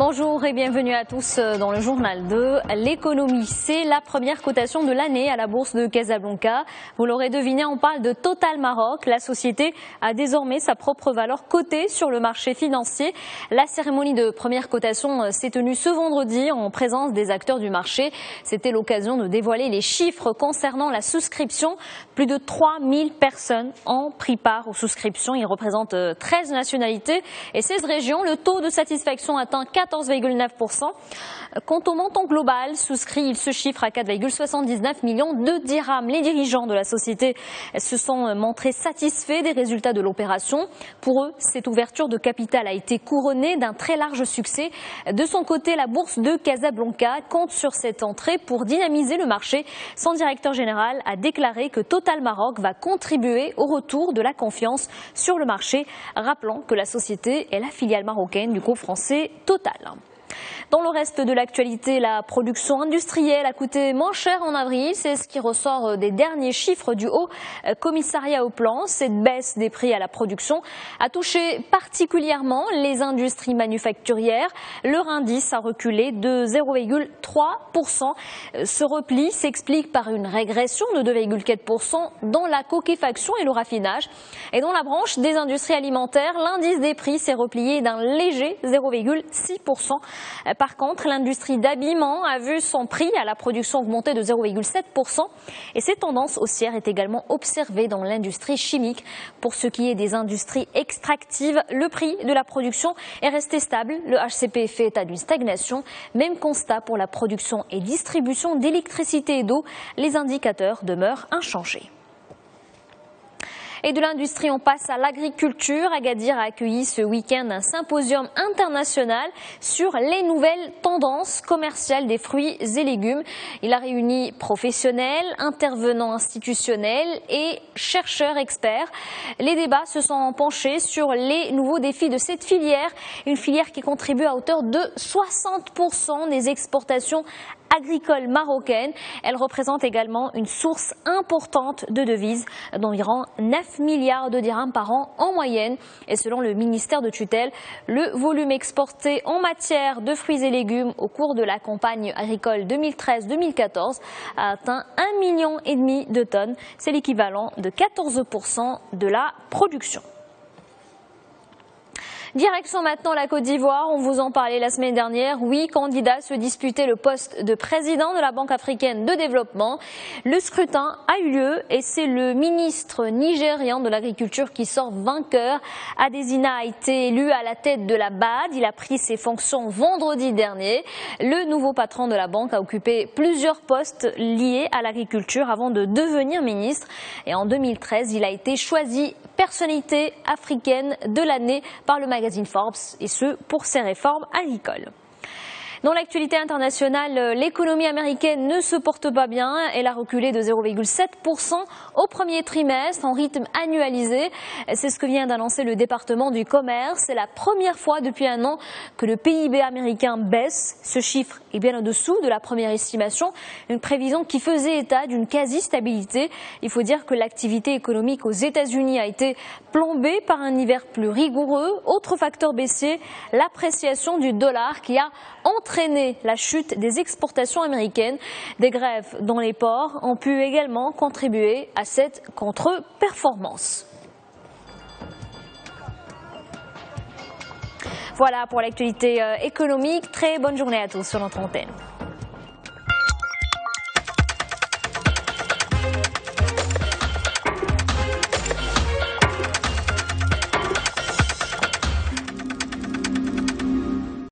Bonjour et bienvenue à tous dans le journal de l'économie. C'est la première cotation de l'année à la bourse de Casablanca. Vous l'aurez deviné, on parle de Total Maroc. La société a désormais sa propre valeur cotée sur le marché financier. La cérémonie de première cotation s'est tenue ce vendredi en présence des acteurs du marché. C'était l'occasion de dévoiler les chiffres concernant la souscription. Plus de 3000 personnes ont pris part aux souscriptions. Ils représentent 13 nationalités et 16 régions. Le taux de satisfaction atteint 14,9%. Quant au montant global souscrit, il se chiffre à 4,79 millions de dirhams. Les dirigeants de la société se sont montrés satisfaits des résultats de l'opération. Pour eux, cette ouverture de capital a été couronnée d'un très large succès. De son côté, la bourse de Casablanca compte sur cette entrée pour dynamiser le marché. Son directeur général a déclaré que Total Maroc va contribuer au retour de la confiance sur le marché, rappelant que la société est la filiale marocaine du groupe français Total. Dans le reste de l'actualité, la production industrielle a coûté moins cher en avril. C'est ce qui ressort des derniers chiffres du Haut Commissariat au Plan. Cette baisse des prix à la production a touché particulièrement les industries manufacturières. Leur indice a reculé de 0,3%. Ce repli s'explique par une régression de 2,4% dans la coquefaction et le raffinage. Et dans la branche des industries alimentaires, l'indice des prix s'est replié d'un léger 0,6%. Par contre, l'industrie d'habillement a vu son prix à la production augmenter de 0,7% et cette tendance haussière est également observée dans l'industrie chimique. Pour ce qui est des industries extractives, le prix de la production est resté stable. Le HCP fait état d'une stagnation. Même constat pour la production et distribution d'électricité et d'eau. Les indicateurs demeurent inchangés. Et de l'industrie, on passe à l'agriculture. Agadir a accueilli ce week-end un symposium international sur les nouvelles tendances commerciales des fruits et légumes. Il a réuni professionnels, intervenants institutionnels et chercheurs experts. Les débats se sont penchés sur les nouveaux défis de cette filière, une filière qui contribue à hauteur de 60% des exportations agricole marocaine. Elle représente également une source importante de devises d'environ 9 milliards de dirhams par an en moyenne. Et selon le ministère de tutelle, le volume exporté en matière de fruits et légumes au cours de la campagne agricole 2013-2014 a atteint 1,5 million de tonnes. C'est l'équivalent de 14% de la production. Direction maintenant la Côte d'Ivoire, on vous en parlait la semaine dernière. 8 candidats se disputaient le poste de président de la Banque africaine de développement. Le scrutin a eu lieu et c'est le ministre nigérian de l'Agriculture qui sort vainqueur. Adesina a été élu à la tête de la BAD. Il a pris ses fonctions vendredi dernier. Le nouveau patron de la banque a occupé plusieurs postes liés à l'agriculture avant de devenir ministre. Et en 2013, il a été choisi personnalité africaine de l'année par le magazine Forbes, et ce pour ses réformes agricoles. Dans l'actualité internationale, l'économie américaine ne se porte pas bien. Elle a reculé de 0,7% au premier trimestre en rythme annualisé. C'est ce que vient d'annoncer le département du commerce. C'est la première fois depuis un an que le PIB américain baisse. Ce chiffre est bien au-dessous de la première estimation, une prévision qui faisait état d'une quasi-stabilité. Il faut dire que l'activité économique aux États-Unis a été plombée par un hiver plus rigoureux. Autre facteur baissier, l'appréciation du dollar qui a entraîné la chute des exportations américaines. Des grèves dans les ports ont pu également contribuer à cette contre-performance. Voilà pour l'actualité économique. Très bonne journée à tous sur notre antenne.